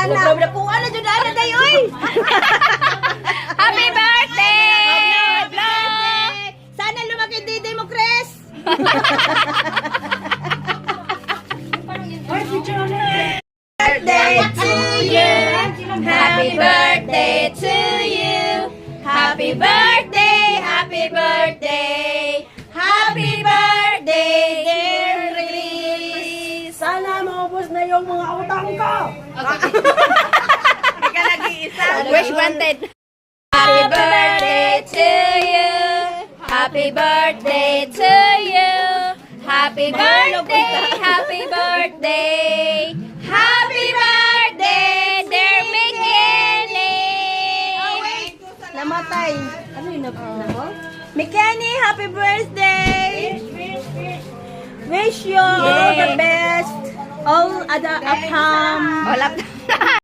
na. Sobrang na po, ano, dyan na tayo, oy! Happy birthday! Vlog! Sana lumaki didi mo, Chris! Birthday to you! Happy birthday to you! Happy birthday! Happy birthday! Happy birthday, dear Chris! Sana maubos na yung mga utang ko. Wish granted. Happy birthday to you. Happy birthday to you. Happy birthday. Happy birthday. Happy birthday, dear McKinney. Namatay. Ano yun na mo? Mikeni, happy birthday! Wish you all the best. All the outcome. Wala.